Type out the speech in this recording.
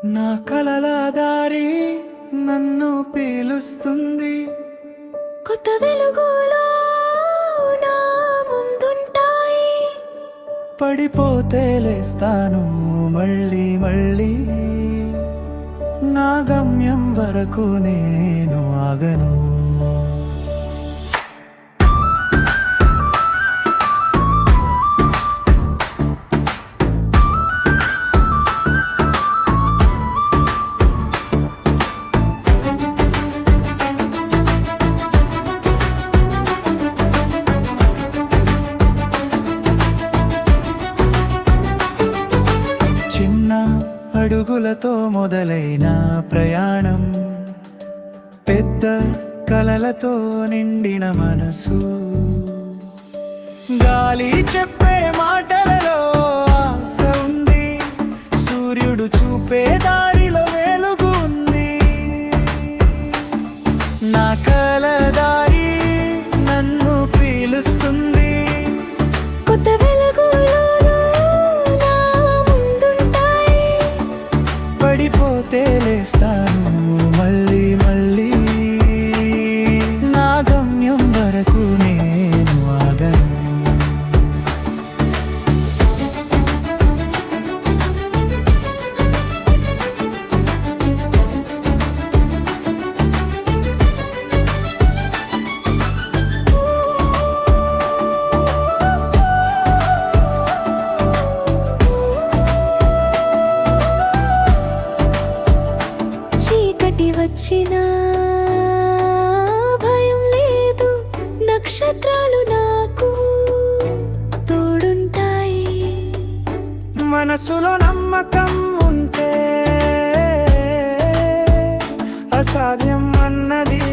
నా కలల దారి నన్ను పీలుస్తుంది. కొత్త వెలుగులో నా ముందుంటాయి. పడిపోతే లేస్తాను మళ్ళీ మళ్ళీ. నా గమ్యం వరకు నేను ఆగను. చిన్న అడుగులతో మొదలైన ప్రయాణం, పెద్ద కలలతో నిండిన మనసు. గాలి చెప్పే మాటలలో ఆశ ఉంది, సూర్యుడు చూపే దారిలో వెలుగు ఉంది. నా కల దారి నన్ను పీలుస్తుంది. కొత్త వెలుగులో నా ముందుంటాయి. పడిపోతే లేస్తాను మళ్ళీ మళ్ళీ. నా గమ్యం వరకు నేను ఆగను. చీకటి వచ్చినా భయం లేదు. నక్షత్రాలు నాకు తోడుంటాయి. మనసులో నమ్మకం ఉంటే అసాధ్యం అన్నది